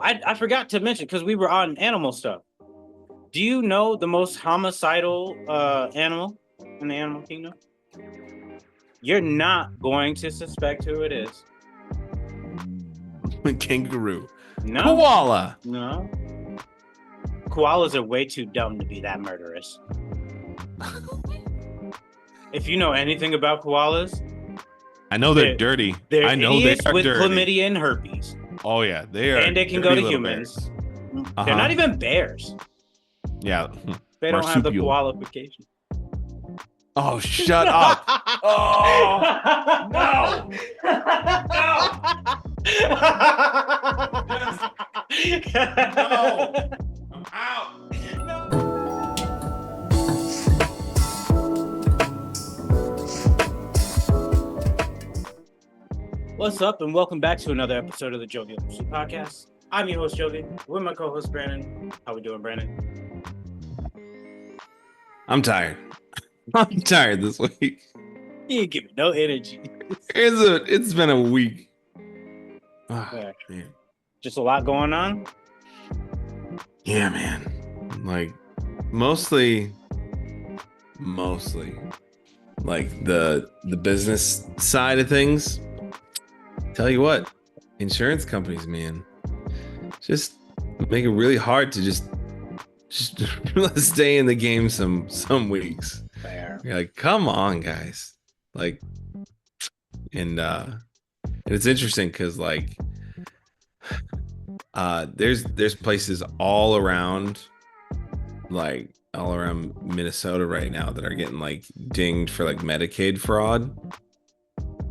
I forgot to mention because we were on animal stuff. Do you know the most homicidal animal in the animal kingdom? You're not going to suspect who it is. Kangaroo. No. Koala. No. Koalas are way too dumb to be that murderous. If you know anything about koalas, I know they're dirty. They're I know idiots they are with dirty. chlamydia and herpes. Oh yeah, they are. And they can go to humans. They're not even bears. Yeah. They don't have the qualification. Oh, shut up. Oh, no. No. I'm out. What's up, and welcome back to another episode of the Jogi Podcast. I'm your host, Jogi, with my co-host, Brandon. How we doing, Brandon? I'm tired. I'm tired this week. You ain't giving no energy. It's been a week. Oh, Yeah. man. Just a lot going on? Yeah, man. Like, mostly like the business side of things. Tell you what, insurance companies, man, just make it really hard to just stay in the game some weeks. Fair. You're like, come on, guys. Like, and it's interesting because like there's places all around Minnesota right now that are getting like dinged for like Medicaid fraud,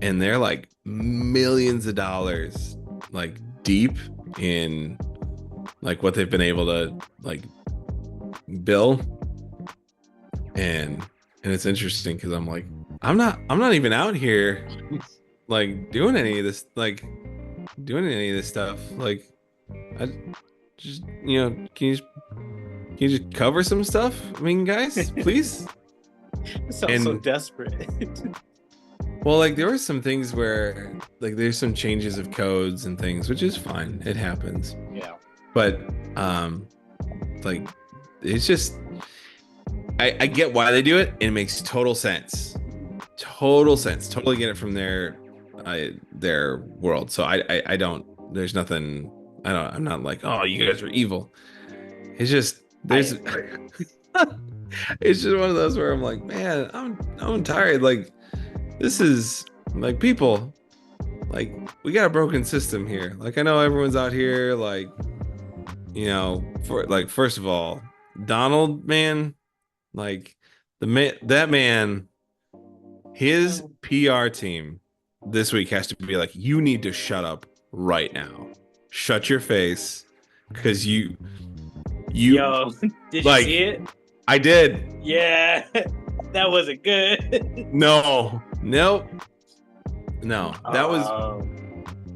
and they're like millions of dollars like deep in like what they've been able to like bill. And it's interesting because I'm like, I'm not even out here like doing any of this stuff. Like, I just, can you just cover some stuff? I mean, guys, please. It sounds so desperate. Well, like there were some things where like there's some changes of codes and things, which is fine. It happens. Yeah. But like it's just I get why they do it, and it makes total sense. Totally get it from their world. So I don't, there's nothing, I'm not like, oh, you guys are evil. It's just it's just one of those where I'm like, man, I'm tired. Like, this is like, people, like, we got a broken system here. Like, I know everyone's out here like, for like, first of all, Donald, man, like that man, his PR team this week has to be like, you need to shut up right now. Shut your face, because you Yo, did like, you see it? I did. Yeah, that wasn't good. Nope. No, that was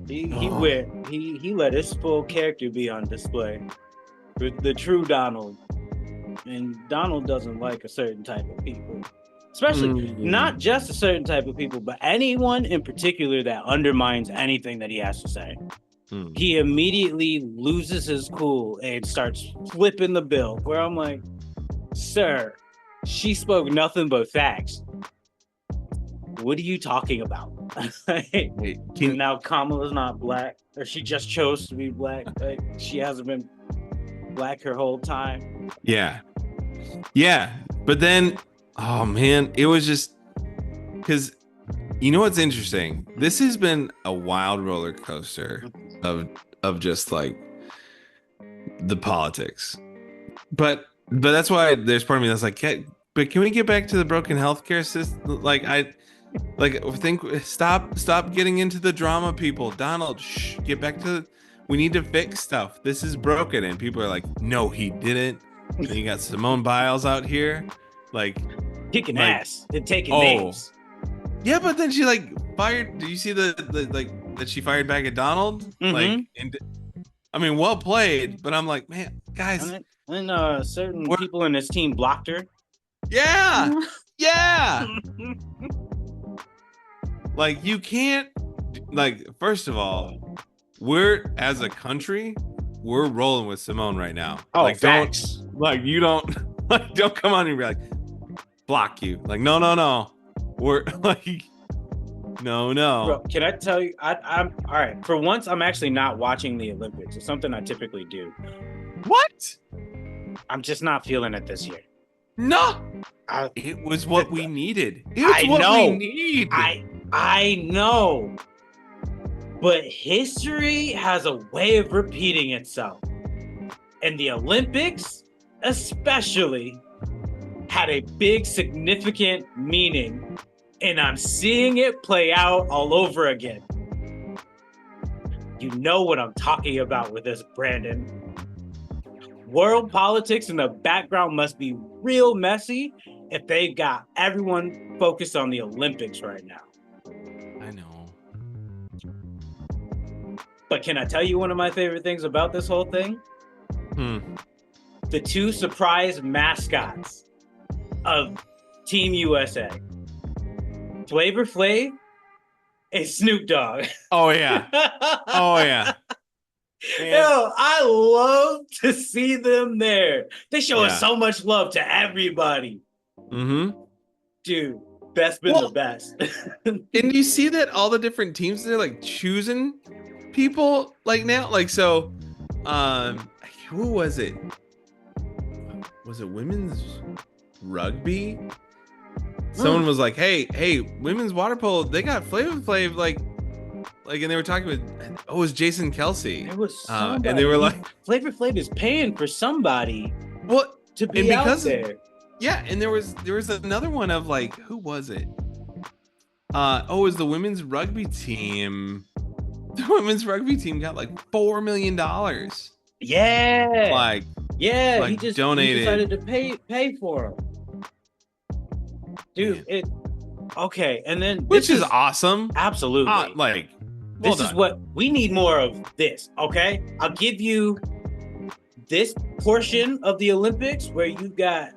he let his full character be on display. The true Donald. And Donald doesn't like a certain type of people. Especially not just a certain type of people, but anyone in particular that undermines anything that he has to say. He immediately loses his cool and starts flipping the bill, where I'm like, sir, she spoke nothing but facts. What are you talking about? Now Kamala's not black, or she just chose to be black. Like, she hasn't been black her whole time. Yeah. But then, oh man, it was just because, you know what's interesting? This has been a wild roller coaster of just like the politics. But that's why there's part of me that's like, but can we get back to the broken healthcare system? Stop getting into the drama, people. Donald, get back to, we need to fix stuff. This is broken. And people are like, no, he didn't. And you got Simone Biles out here, like kicking ass and taking names. Yeah, but then she like fired. Do you see the like that she fired back at Donald? Mm-hmm. Like, and I mean, well played. But I'm like, man, guys. And certain people in this team blocked her. Yeah. Like, you can't. Like, first of all, we're, as a country, we're rolling with Simone right now. Oh, like, facts. you don't like, don't come on and be like, block you. Like, no. We're like, no. Bro, can I tell you? I'm all right. For once, I'm actually not watching the Olympics. It's something I typically do. What? I'm just not feeling it this year. No. It was what we needed. I know. We need. I know. But history has a way of repeating itself. And the Olympics, especially, had a big, significant meaning. And I'm seeing it play out all over again. You know what I'm talking about with this, Brandon. World politics in the background must be real messy if they've got everyone focused on the Olympics right now. I know. But can I tell you one of my favorite things about this whole thing? The two surprise mascots of Team USA. Flavor Flav and Snoop Dogg. Oh, yeah. Oh, yeah. Man. Yo, I love to see them there. They show us so much love to everybody. Mm-hmm. Dude, that's been the best. And you see that all the different teams, they're like choosing people like now. Like, so, who was it? Was it women's rugby? Someone was like, hey, women's water polo, they got Flavor Flav, like, and they were talking with, it was Jason Kelsey. It was somebody. And they were like, Flavor Flav is paying for somebody to be out there. Yeah, and there was another one of like, who was it? It was the women's rugby team. The women's rugby team got like $4 million. Yeah. Like he donated. He decided to pay for them. Dude, okay, and then which is awesome. Absolutely. This is what we need more of this, okay? I'll give you this portion of the Olympics where you got,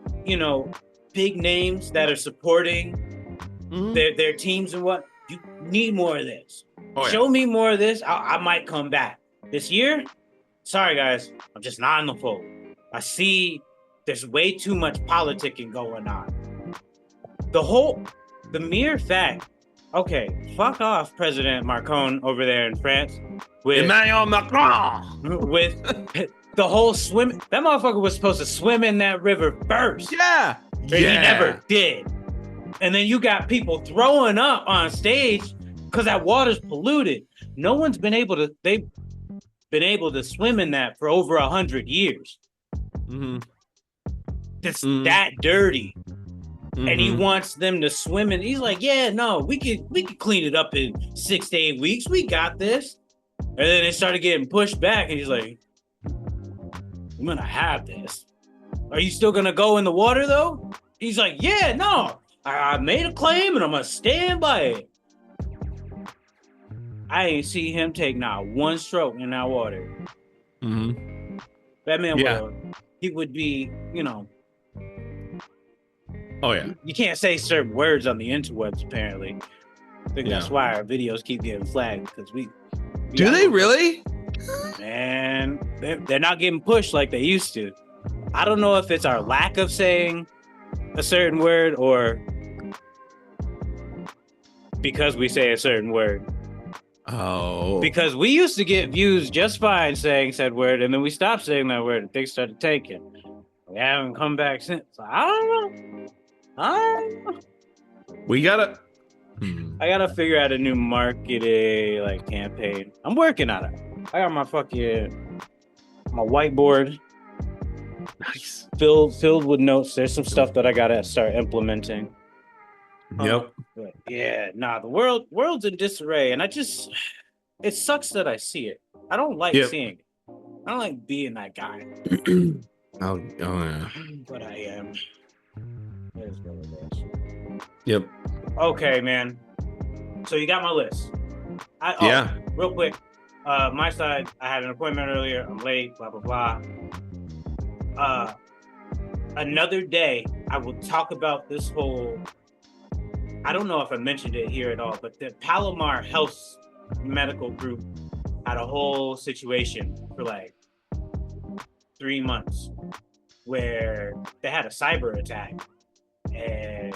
big names that are supporting their teams and what. You need more of this. Show me more of this. I might come back. This year, sorry guys, I'm just not in the fold. I see there's way too much politicking going on. The mere fact, okay, fuck off President Macron over there in France with Emmanuel Macron with the whole swim. That motherfucker was supposed to swim in that river first. Yeah. But he never did. And then you got people throwing up on stage because that water's polluted. No one's been able to, they've been able to swim in that for over 100 years. Mm-hmm. It's that dirty. And he wants them to swim in. He's like, yeah, no, we could clean it up in 6 to 8 weeks. We got this. And then it started getting pushed back. And he's like, I'm going to have this. Are you still going to go in the water, though? He's like, yeah, no. I made a claim and I'm going to stand by it. I ain't see him take not one stroke in that water. Mm-hmm. That man he would be, Oh, yeah. You can't say certain words on the interwebs, apparently. I think that's why our videos keep getting flagged, because we do they really? Man, they're not getting pushed like they used to. I don't know if it's our lack of saying a certain word or because we say a certain word. Oh. Because we used to get views just fine saying said word, and then we stopped saying that word and things started taking. We haven't come back since. I don't know. We gotta. I gotta figure out a new marketing campaign. I'm working on it. I got my whiteboard. Nice. Filled with notes. There's some stuff that I gotta start implementing. Yep. But the world's in disarray, and it sucks that I see it. I don't like seeing it. I don't like being that guy. Oh yeah. But I am. It is what it is. Yep. Okay, man. So you got my list. Real quick. My side, I had an appointment earlier. I'm late, blah, blah, blah. Another day, I will talk about this whole, I don't know if I mentioned it here at all, but the Palomar Health Medical Group had a whole situation for 3 months where they had a cyber attack, and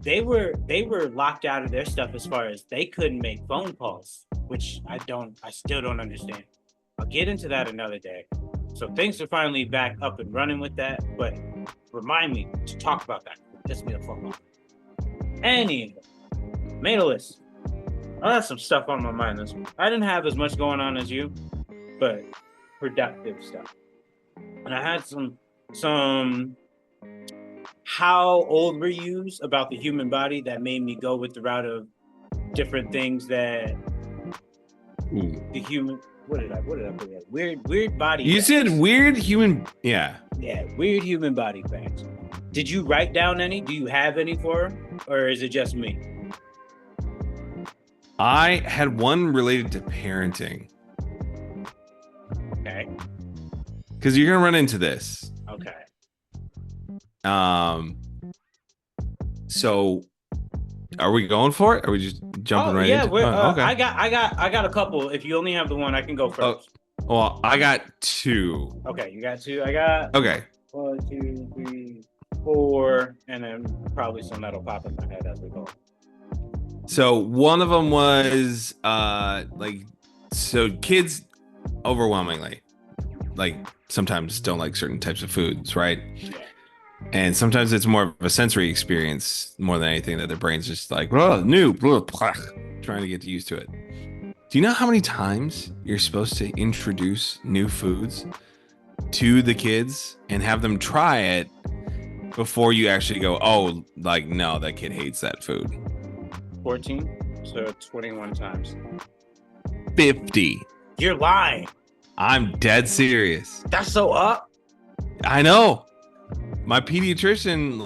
they were locked out of their stuff as far as they couldn't make phone calls, which I still don't understand. I'll get into that another day. So things are finally back up and running with that, but remind me to talk about that. Piss me the fuck off. Anyway, made a list. I have some stuff on my mind this week. I didn't have as much going on as you, but productive stuff. And I had some how old were yous about the human body that made me go with the route of different things that the human. What did I put there? Weird body. You facts. said weird human. Yeah, weird human body facts. Did you write down any? Do you have any for her? Or is it just me? I had one related to parenting. Okay. Because you're gonna run into this. Okay. So are we going for it? Are we just jumping right into it? Okay. I got a couple. If you only have the one, I can go first. Well, I got two. Okay, you got two. I got 1, 2, 3, 4, and then probably some that'll pop in my head as we go. So one of them was so kids overwhelmingly sometimes don't like certain types of foods, right? Yeah. And sometimes it's more of a sensory experience more than anything, that their brain's just like, oh, new, blah, blah, trying to get used to it. Do you know how many times you're supposed to introduce new foods to the kids and have them try it before you actually go, oh, no, that kid hates that food? 14, so 21 times. 50. You're lying. I'm dead serious. That's so up. I know. My pediatrician,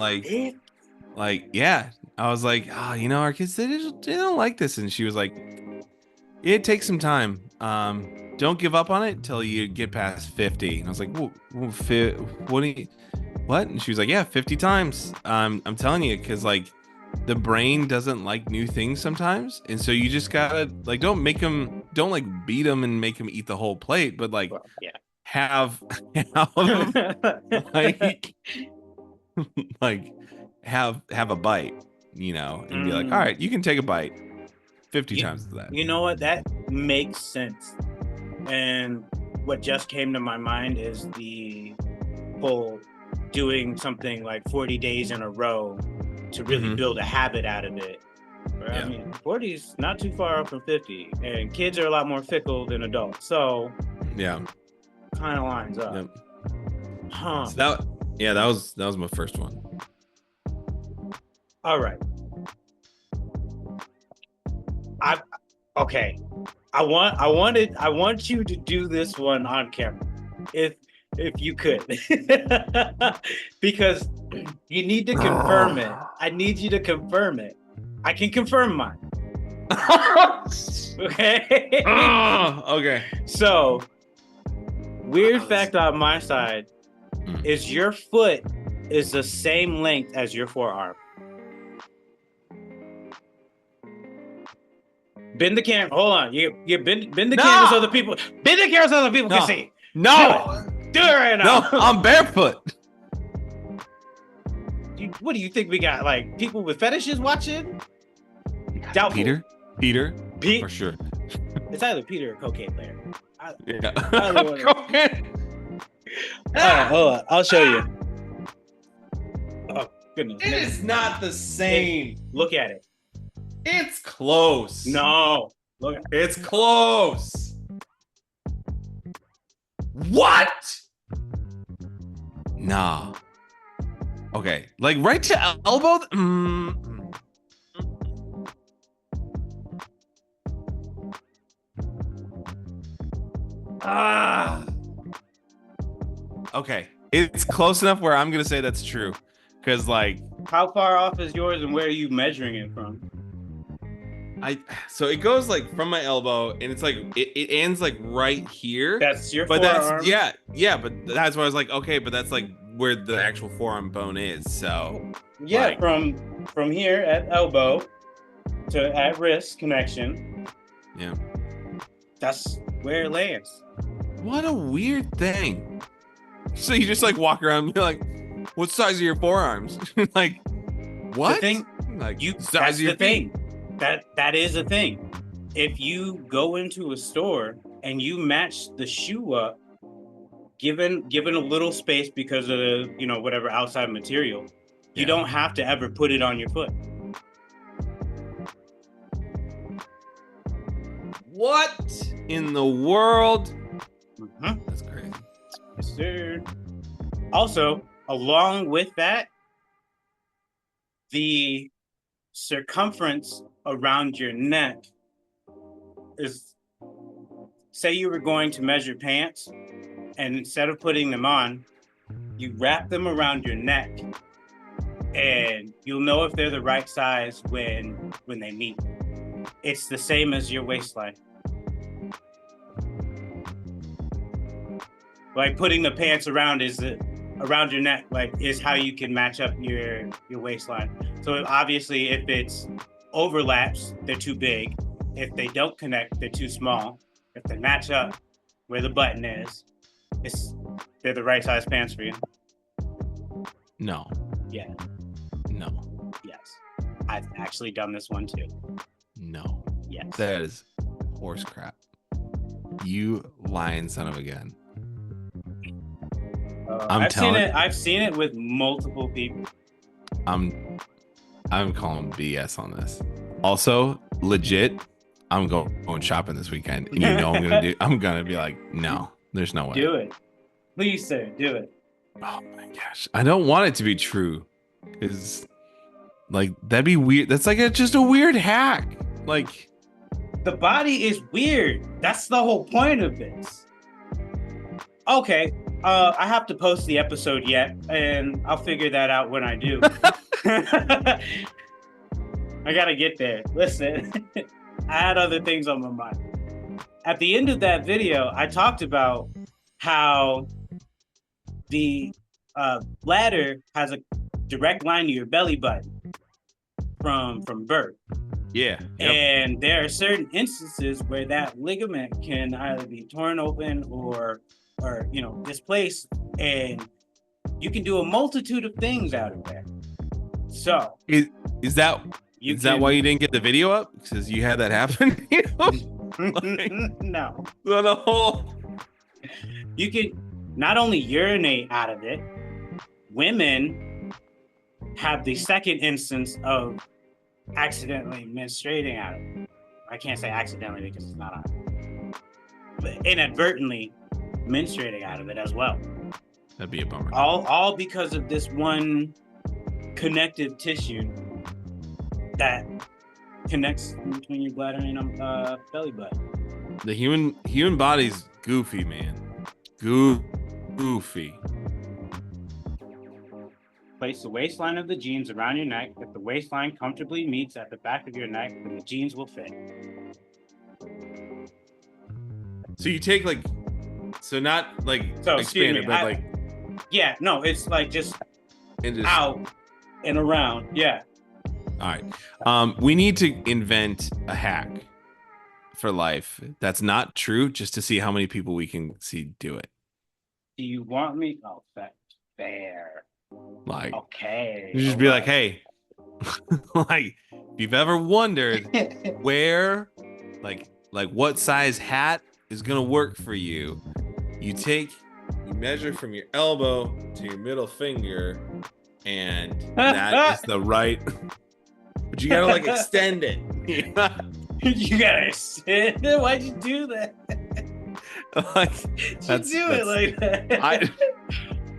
yeah. I was like, our kids, they don't like this. And she was like, it takes some time. Don't give up on it till you get past 50. And I was like, what? And she was like, yeah, 50 times. I'm telling you, because the brain doesn't like new things sometimes. And so you just gotta don't beat them and make them eat the whole plate, but have have a bite, and be like, all right, you can take a bite 50 times of that. You know what? That makes sense. And what just came to my mind is the whole doing something like 40 days in a row to really build a habit out of it. Right? Yeah. I mean, 40 is not too far off from 50, and kids are a lot more fickle than adults. So yeah, kind of lines up. Yep. Huh. So that was my first one. All right. I want you to do this one on camera, if you could, because you need to confirm it. I need you to confirm it. I can confirm mine. Okay. Okay. So, weird fact on my side is your foot is the same length as your forearm. Bend the camera. Hold on. You bend the camera so the people can see. No. Do it right now. No, I'm barefoot. What do you think we got? Like people with fetishes watching? Doubtful. Peter, for sure. It's either Peter or cocaine player. Cocaine. Hold on. I'll show you. Oh goodness. It is not the same. Look at it. It's close. No. Look. It's close. What? Nah. Okay. Right to elbow? Okay. It's close enough where I'm going to say that's true. Because, how far off is yours and where are you measuring it from? So it goes from my elbow, and it's it ends right here. That's your forearm. That's but that's why I was okay, but that's where the actual forearm bone is. So yeah, from here at elbow to at wrist connection. Yeah, that's where it lands. What a weird thing. So you just like walk around and be like, what size are your forearms? Like, what? The thing, Like, size that's of your the feet. thing. That is a thing. If you go into a store and you match the shoe up, given a little space because of the, whatever outside material, you don't have to ever put it on your foot. What in the world? Mm-hmm. That's crazy. Yes, sir. Also, along with that, the circumference around your neck is, say you were going to measure pants, and instead of putting them on, you wrap them around your neck, and you'll know if they're the right size when they meet. It's the same as your waistline. Like putting the pants around your neck, like is how you can match up your waistline. So obviously, if it's overlaps, they're too big. If they don't connect, they're too small. If they match up where the button is, they're the right size pants for you. No. Yeah. No. Yes. I've actually done this one too. No. Yes. That is horse crap. You lying son of a gun. I've seen it with multiple people. I'm calling BS on this. Also, legit, I'm going shopping this weekend, and I'm gonna be like, no, there's no way. Do it, please, sir. Do it. Oh my gosh, I don't want it to be true, because like that'd be weird. That's like just a weird hack. Like the body is weird. That's the whole point of this. Okay. I have to post the episode yet, and I'll figure that out when I do. I gotta get there. Listen, I had other things on my mind. At the end of that video, I talked about how the bladder has a direct line to your belly button from birth. Yeah. Yep. And there are certain instances where that ligament can either be torn open or displaced, and you can do a multitude of things out of there. So is that why you didn't get the video up? Because you had that happen? No. No. You can not only urinate out of it, women have the second instance of accidentally menstruating out of it. I can't say accidentally because it's not on it. But inadvertently menstruating out of it as well. That'd be a bummer. All because of this one connective tissue that connects between your bladder and belly button. The human body's goofy, man. Goofy. Place the waistline of the jeans around your neck. If the waistline comfortably meets at the back of your neck, then the jeans will fit. So you take not like expanded, but yeah, no, it's like just out and around. Yeah. All right. We need to invent a hack for life that's not true, just to see how many people we can see do it. Do you want me? Oh, that's fair. Like, okay. You just be like, hey, like, if you've ever wondered where, like what size hat is gonna work for you, you measure from your elbow to your middle finger, and that is the right. But you gotta like extend it. You gotta extend it. Why'd you do that? That's it like that.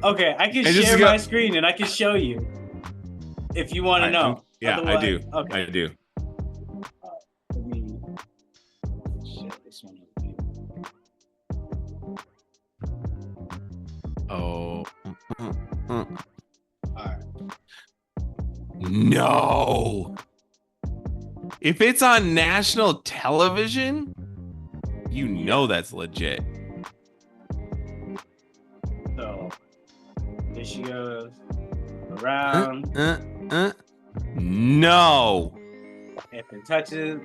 Okay, I can share my screen and I can show you if you want to know. Yeah, otherwise, I do. Okay. I do. Let me share this one. Oh. All right. No. If it's on national television, you know that's legit. So, there she goes around. No. If it touches.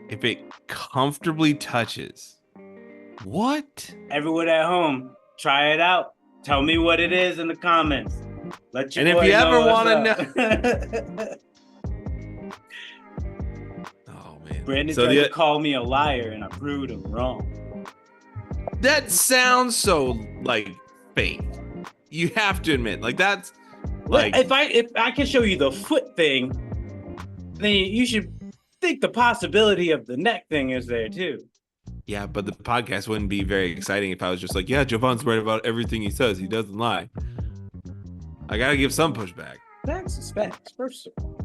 If it comfortably touches. What? Everyone at home, try it out. Tell me what it is in the comments. Let your And if boy you know ever what's want to up. Oh man. Brandon So tried to call me a liar, and I proved him wrong. that sounds so like fake. You have to admit, like that's like if I can show you the foot thing, then you should think the possibility of the neck thing is there too. yeah, but the podcast wouldn't be very exciting if I was just like, yeah, Javon's right about everything he says. He doesn't lie. I gotta give some pushback. Facts is facts, first of all.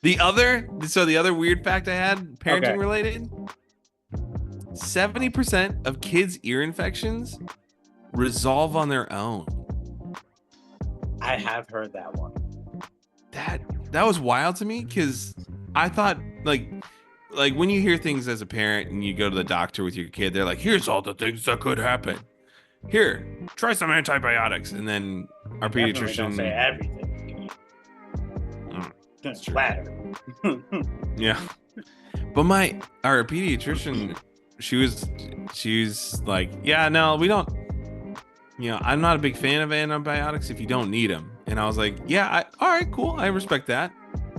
The other weird fact I had, parenting related, 70% of kids' ear infections resolve on their own. I have heard that one. That was wild to me because I thought like when you hear things as a parent and you go to the doctor with your kid, they're like, here's all the things that could happen. Here, try some antibiotics. And then our pediatrician don't say everything. That's flatter. Yeah. But our pediatrician, she's like, yeah, no, we don't, I'm not a big fan of antibiotics if you don't need them. And I was like, yeah, all right, cool. I respect that.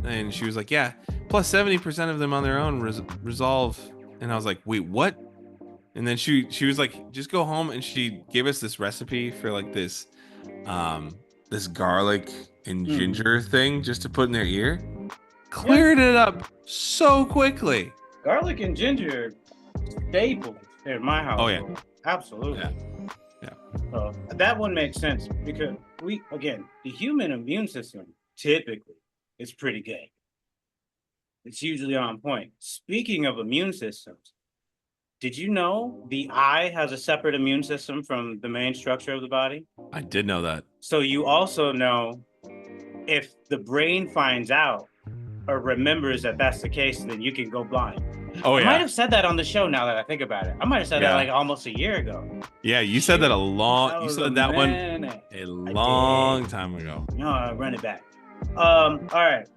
And she was like, yeah, plus 70% of them on their own resolve. And I was like, wait, what? And then she was like, just go home. And she gave us this recipe for like this garlic and ginger thing just to put in their ear. Cleared it up so quickly. Garlic and ginger staple in my house. Oh yeah, absolutely. Yeah. So that one makes sense because the human immune system typically is pretty good. It's usually on point. Speaking of immune systems, did you know the eye has a separate immune system from the main structure of the body? I did know that. So you also know if the brain finds out or remembers that that's the case, then you can go blind. Oh, yeah. I might have said that on the show now that I think about it. I might have said that like almost a year ago. Yeah, you said that you said that one a long time ago. No, I'll run it back. All right.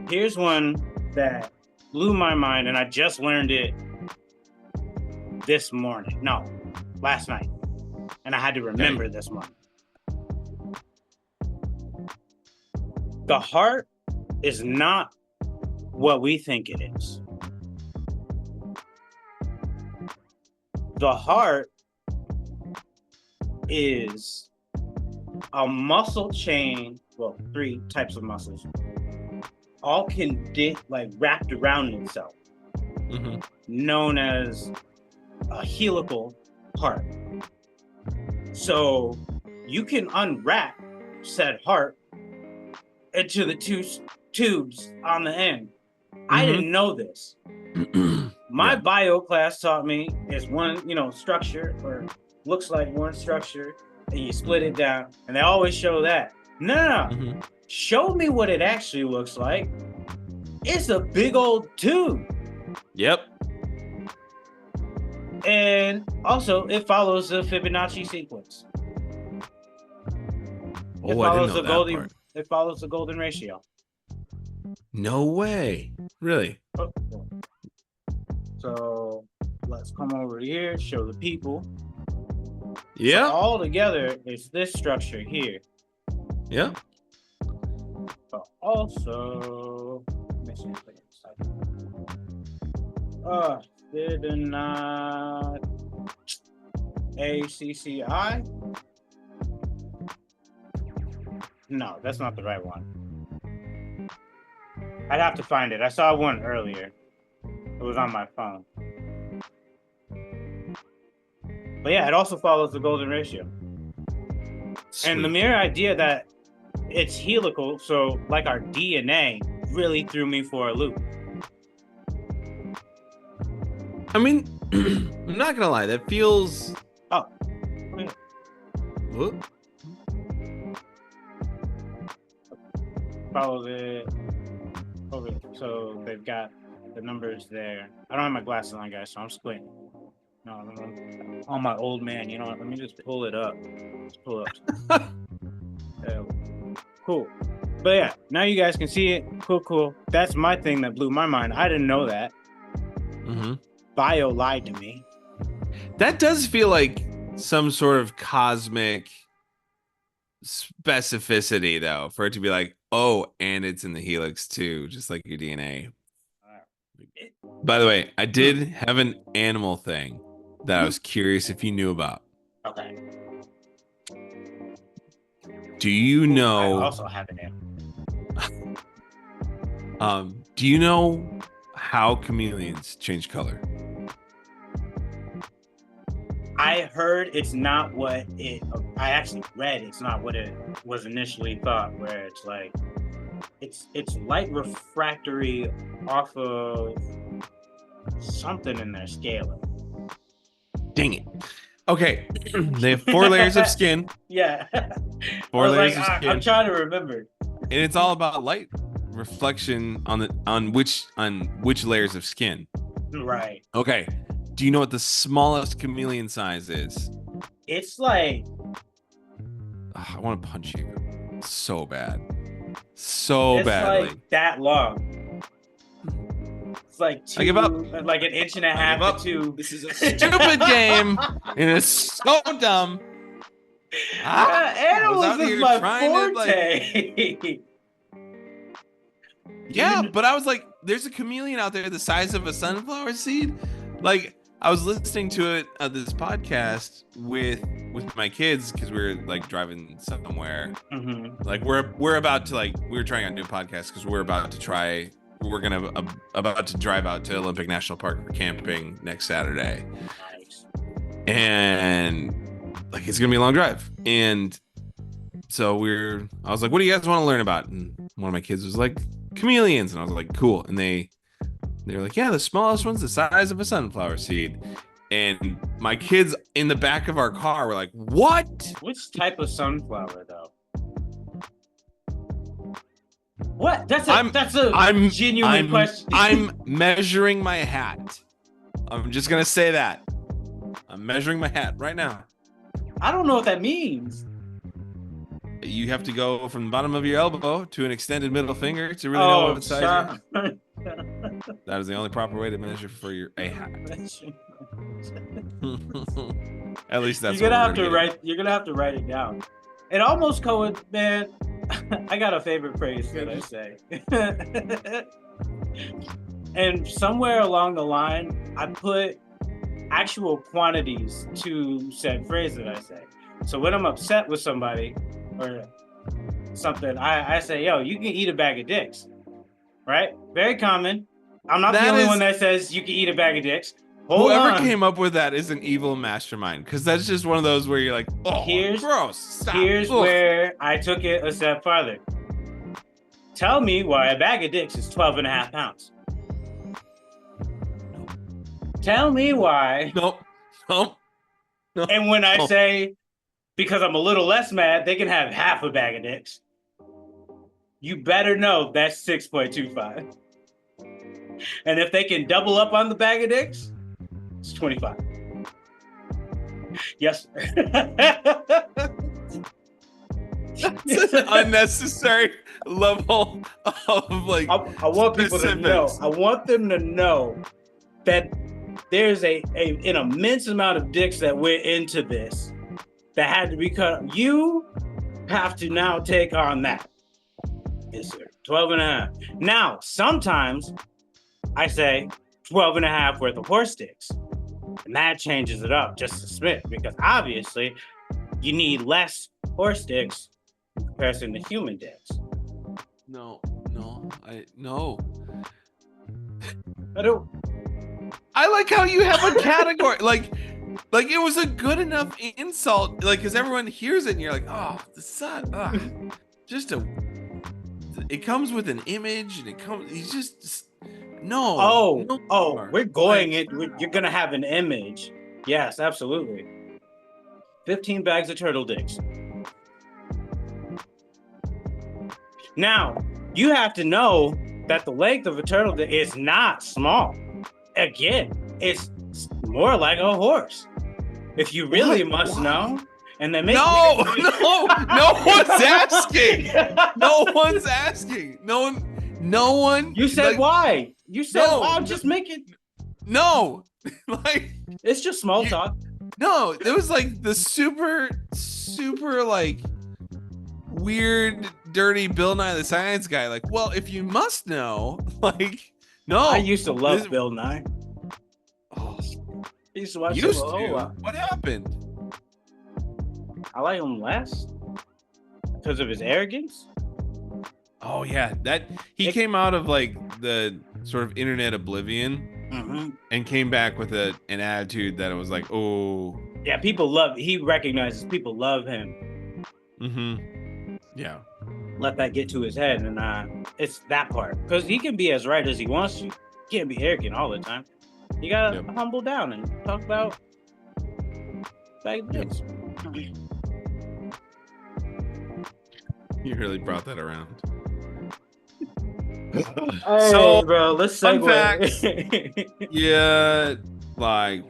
Here's one that blew my mind, and I just learned it last night. And I had to remember this one. The heart is not what we think it is. The heart is a muscle chain, 3 types of muscles, all wrapped around itself, known as a helical heart. So you can unwrap said heart into the 2 tubes on the end. I didn't know this. My bio class taught me is one, structure, or looks like one structure, and you split it down, and they always show that. No. Show me what it actually looks like. It's a big old tube. Yep. And also, it follows the Fibonacci sequence. I didn't know that part. It follows the golden ratio. No way. Really? Oh. So let's come over here, show the people. Yeah. So all together, it's this structure here. Yeah. But also, did not ACCI? No, that's not the right one. I'd have to find it. I saw one earlier. It was on my phone. But yeah, it also follows the golden ratio. Sweet. And the mere idea that it's helical, so like our DNA, really threw me for a loop. I mean, I'm not gonna lie, that feels. Oh. What? Follows it over. So they've got the numbers there. I don't have my glasses on, guys, so I'm squinting. No, on my old man. You know what? Let me just pull it up. Let's pull it up. Cool. But yeah, now you guys can see it. Cool. That's my thing that blew my mind. I didn't know that. bio lied to me. That does feel like some sort of cosmic specificity, though, for it to be like, oh, and it's in the helix too, just like your DNA. By the way, I did have an animal thing that I was curious if you knew about. Okay. Do you know? I also have an animal. Do you know how chameleons change color? I heard it's not what it. I actually read it's not what it was initially thought. Where it's like, it's light refractory off of something in their scaling. Dang it. Okay, they have 4 layers of skin. Yeah. 4 layers of skin. I'm trying to remember. And it's all about light reflection on which layers of skin. Right. Okay. Do you know what the smallest chameleon size is? It's like, I want to punch you so bad. So it's badly. like that long. It's like I give up. Like an inch and a half to 2. This is a stupid game, and it's so dumb. Animals is my forte. Yeah, but I was like, there's a chameleon out there the size of a sunflower seed. Like, I was listening to it this podcast with my kids because we were like driving somewhere. Mm-hmm. Like we're about to we were trying out a new podcast because we're about to drive out to Olympic National Park for camping next Saturday. Nice. And like it's gonna be a long drive. And so I was like, what do you guys want to learn about? And one of my kids was like, chameleons. And I was like, cool. And they were like, yeah, the smallest one's the size of a sunflower seed. And my kids in the back of our car were like, what? Which type of sunflower though? What? That's a genuine question. I'm measuring my hat. I'm just gonna say that. I'm measuring my hat right now. I don't know what that means. You have to go from the bottom of your elbow to an extended middle finger to really know what size you are. That is the only proper way to measure for a hat. At least that's you're gonna have to write it down. It almost man. I got a favorite phrase that I say. And somewhere along the line, I put actual quantities to said phrase that I say. So when I'm upset with somebody or something, I say, yo, you can eat a bag of dicks. Right? Very common. I'm not the only one that says you can eat a bag of dicks. Whoever came up with that is an evil mastermind, because that's just one of those where you're like, oh, gross. Stop. Here's where I took it a step farther. Tell me why a bag of dicks is 12.5 pounds. Tell me why. Nope. And when I say, because I'm a little less mad, they can have half a bag of dicks. You better know that's 6.25. And if they can double up on the bag of dicks, it's 25. Yes, sir. It's an unnecessary level of like. I want people to know. I want them to know that there's an immense amount of dicks that went into this that had to be cut. You have to now take on that. Yes, sir. 12.5. Now, sometimes I say 12.5 worth of horse dicks. And that changes it up just a smidge, because obviously you need less horse dicks in comparison to human dicks. No. I don't. I like how you have a category. like it was a good enough insult, like, because everyone hears it and you're like, oh, the sun. It comes with an image, and he's just no. We're going it. You're gonna have an image. Yes, absolutely. 15 bags of turtle dicks. Now, you have to know that the length of a turtle dick is not small. Again, it's more like a horse. If you really must know. And then no one's asking. No one's asking. No one. You said why? You said why? I'm just making. No, Like It's just small talk. no, it was like the super, super like weird, dirty Bill Nye the Science Guy. Like, well, if you must know, like, I no, used to love this, Bill Nye. oh, I used to watch him a used whole to. lot. What happened? I like him less because of his arrogance. Oh yeah, that he came out of like the sort of internet oblivion and came back with an attitude that it was like, oh, yeah, he recognizes people love him. Yeah. Let that get to his head, and it's that part because he can be as right as he wants to. He can't be arrogant all the time. You gotta humble down and talk about things. You really brought that around. So, bro, let's segue. Yeah, like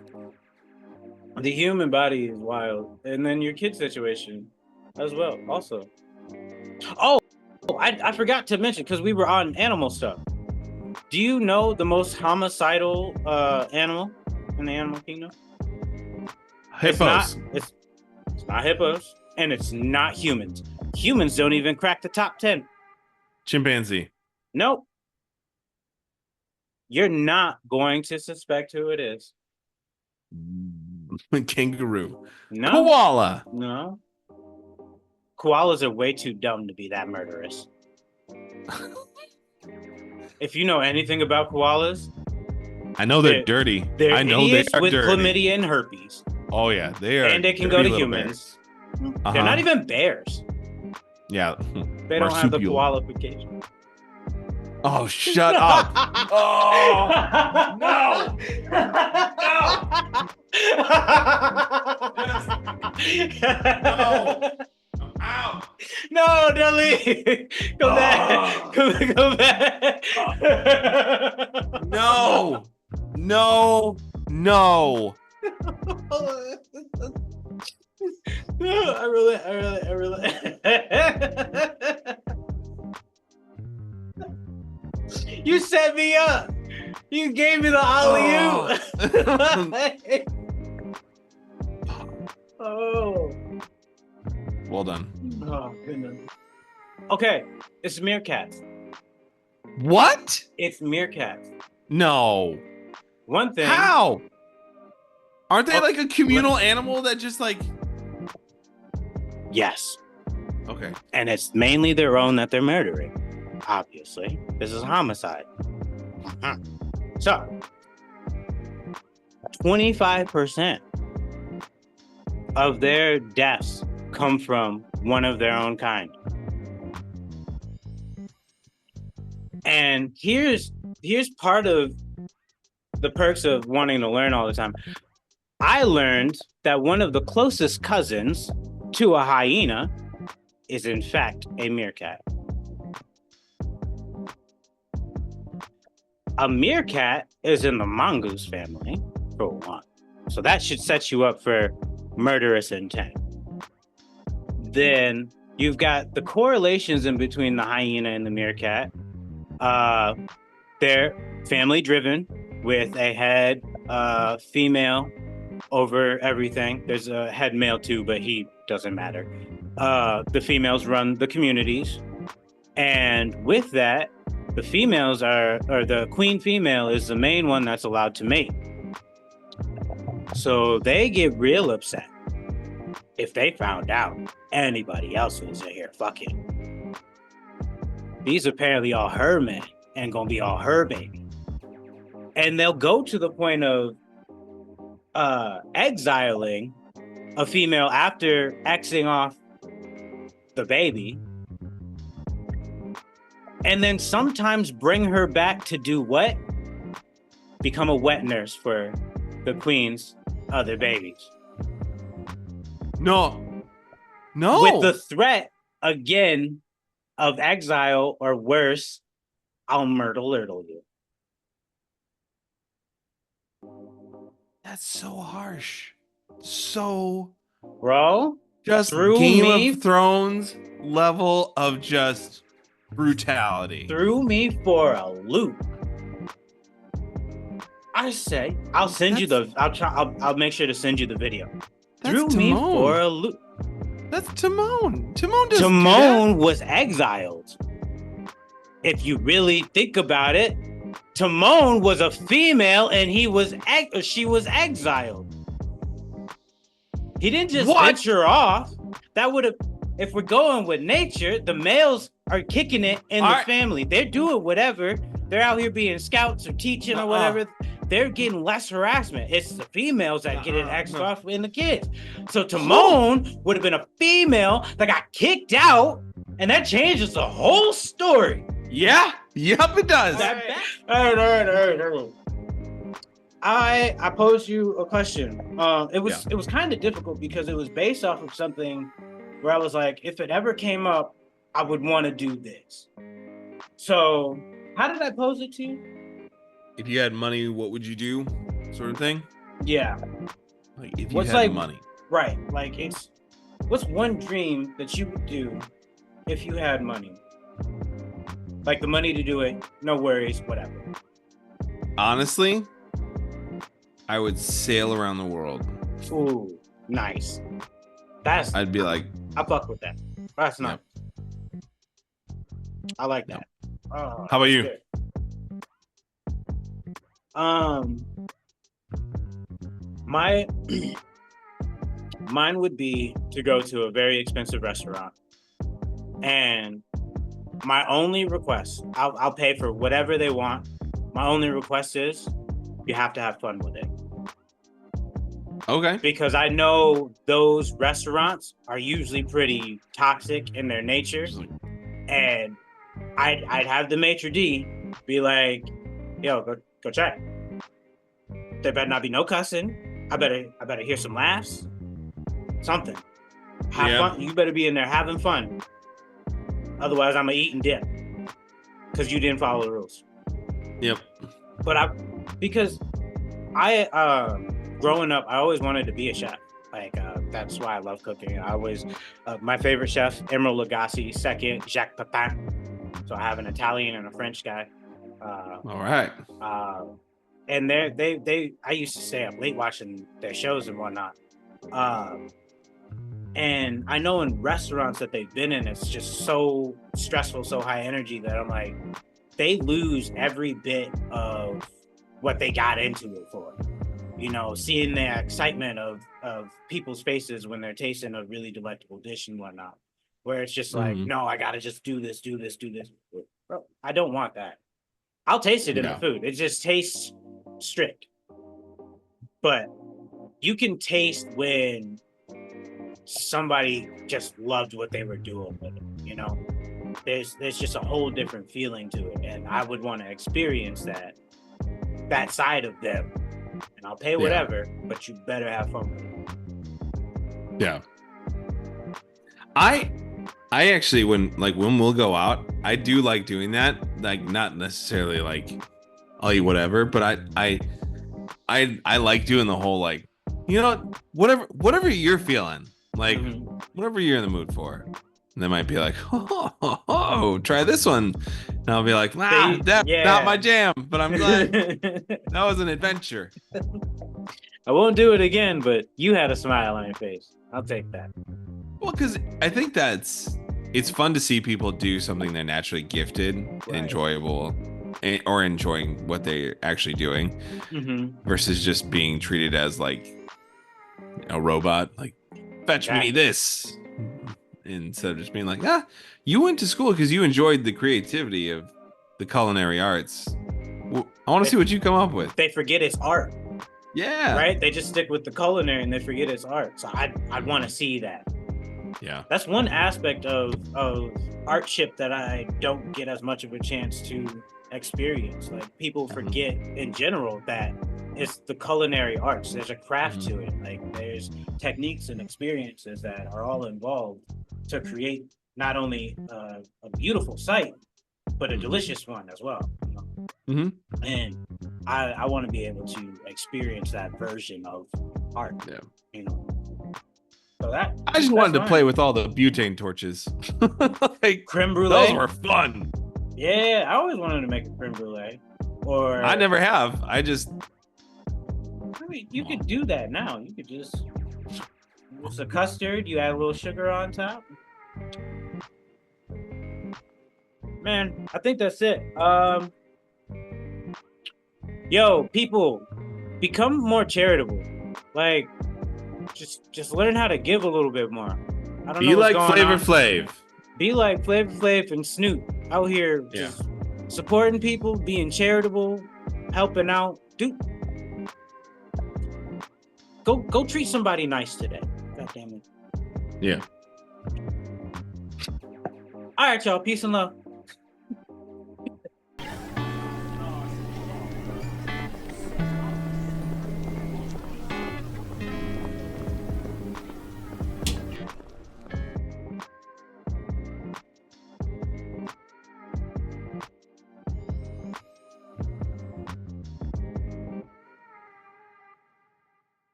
the human body is wild, and then your kid situation as well. Also, I forgot to mention because we were on animal stuff. Do you know the most homicidal animal in the animal kingdom? Hippos. It's not hippos, and it's not humans. Humans don't even crack the top 10. Chimpanzee. Nope. You're not going to suspect who it is. Kangaroo. No. Koala. No. Koalas are way too dumb to be that murderous. If you know anything about koalas, I know they're dirty. They're I know idiots they are with dirty. chlamydia and herpes. Oh yeah, they are. And they can go to humans. They're not even bears. Yeah. They don't have the qualification. Oh, shut up. Oh, no. No. I'm out. No, don't leave. Come back. Come back. No. No. No. I really. You set me up. You gave me the alley-oop. Oh. Well done. Oh, goodness. Okay, it's meerkats. What? It's meerkats. No. One thing. How? Aren't they like a communal animal that just like... Yes. Okay. And it's mainly their own that they're murdering. Obviously. This is homicide. So, 25% of their deaths come from one of their own kind. And here's part of the perks of wanting to learn all the time. I learned that one of the closest cousins to a hyena is in fact a meerkat. A meerkat is in the mongoose family, for one. So that should set you up for murderous intent. Then you've got the correlations in between the hyena and the meerkat. They're family driven with a head female over everything. There's a head male too, but he doesn't matter. The females run the communities. And with that, the females the queen female is the main one that's allowed to mate. So they get real upset if they found out anybody else was in here fucking. These apparently all her men and gonna be all her baby. And they'll go to the point of exiling a female after Xing off the baby. And then sometimes bring her back to do what? Become a wet nurse for the queen's other babies. No. With the threat, again, of exile or worse, I'll myrtle you. That's so harsh. So... Bro, just Game of Thrones level of just... brutality. Threw me for a loop. I say I'll send you the. I'll try. I'll make sure to send you the video. Threw me for a loop. That's Timon. Timon doesn't Timon do that. was exiled. If you really think about it, Timon was a female and she was exiled. He didn't just venture off. That would have, if we're going with nature, the males are kicking it in the family. They're doing whatever. They're out here being scouts or teaching or whatever. They're getting less harassment. It's the females that get it X'd off in the kids. So Timon would have been a female that got kicked out, and that changes the whole story. Yeah. Yep, it does. All right. I posed you a question. It was kind of difficult because it was based off of something where I was like, if it ever came up, I would want to do this. So how did I pose it to you? If you had money, what would you do? Sort of thing. Yeah. Like if you had money. Right. Like what's one dream that you would do if you had money? Like the money to do it, no worries, whatever. Honestly, I would sail around the world. Ooh, nice. I'd be like, I fuck with that. That's nice. I like that. How about you? Good. Mine would be to go to a very expensive restaurant, and my only request, I'll pay for whatever they want. My only request is you have to have fun with it. Okay. Because I know those restaurants are usually pretty toxic in their nature, and I'd have the maitre d' be like, yo, go check. There better not be no cussing. I better hear some laughs. Something. Have fun. You better be in there having fun. Otherwise, I'm gonna eat and dip. Because you didn't follow the rules. Yep. But because growing up, I always wanted to be a chef. Like that's why I love cooking. I always my favorite chef, Emeril Lagasse. Second, Jacques Pepin. So I have an Italian and a French guy. All right. And I used to stay up late watching their shows and whatnot. And I know in restaurants that they've been in, it's just so stressful, so high energy that I'm like, they lose every bit of what they got into it for. You know, seeing the excitement of people's faces when they're tasting a really delectable dish and whatnot, where it's just like, no, I gotta just do this. Bro, I don't want that. I'll taste it in the food. It just tastes strict. But you can taste when somebody just loved what they were doing with it, you know? There's just a whole different feeling to it. And I would want to experience that side of them. And I'll pay whatever, but you better have fun with it. Yeah. I actually when we'll go out, I do like doing that. Like not necessarily like I'll eat whatever, but I like doing the whole like, you know, whatever you're feeling, like whatever you're in the mood for. And they might be like, oh, try this one. And I'll be like, that's not my jam, but I'm glad that was an adventure. I won't do it again, but you had a smile on your face. I'll take that. Well, because I think it's fun to see people do something they're naturally gifted and enjoyable or enjoying what they're actually doing versus just being treated as like a robot, like fetch me this. Instead of just being like, you went to school because you enjoyed the creativity of the culinary arts. Well, I want to see what you come up with. They forget it's art. Yeah. Right? They just stick with the culinary and they forget it's art. So I'd want to see that. Yeah. That's one aspect of artship that I don't get as much of a chance to experience. Like people forget in general that it's the culinary arts. There's a craft to it. Like there's techniques and experiences that are all involved to create not only a beautiful sight, but a delicious one as well. You know? And I want to be able to experience that version of art. Yeah. You know. So I just wanted to play with all the butane torches. Like creme brulee. Those were fun. Yeah, I always wanted to make a creme brulee. Or I never have. I just I mean, you could do that now. You could just it's a custard. You add a little sugar on top. Man, I think that's it. Yo, people, become more charitable. Like, just learn how to give a little bit more. I don't Be know what's like going Flavor on. Flav. Be like Flavor Flav and Snoop out here, just supporting people, being charitable, helping out. Dude, go treat somebody nice today. God damn it. Yeah. All right, y'all. Peace and love.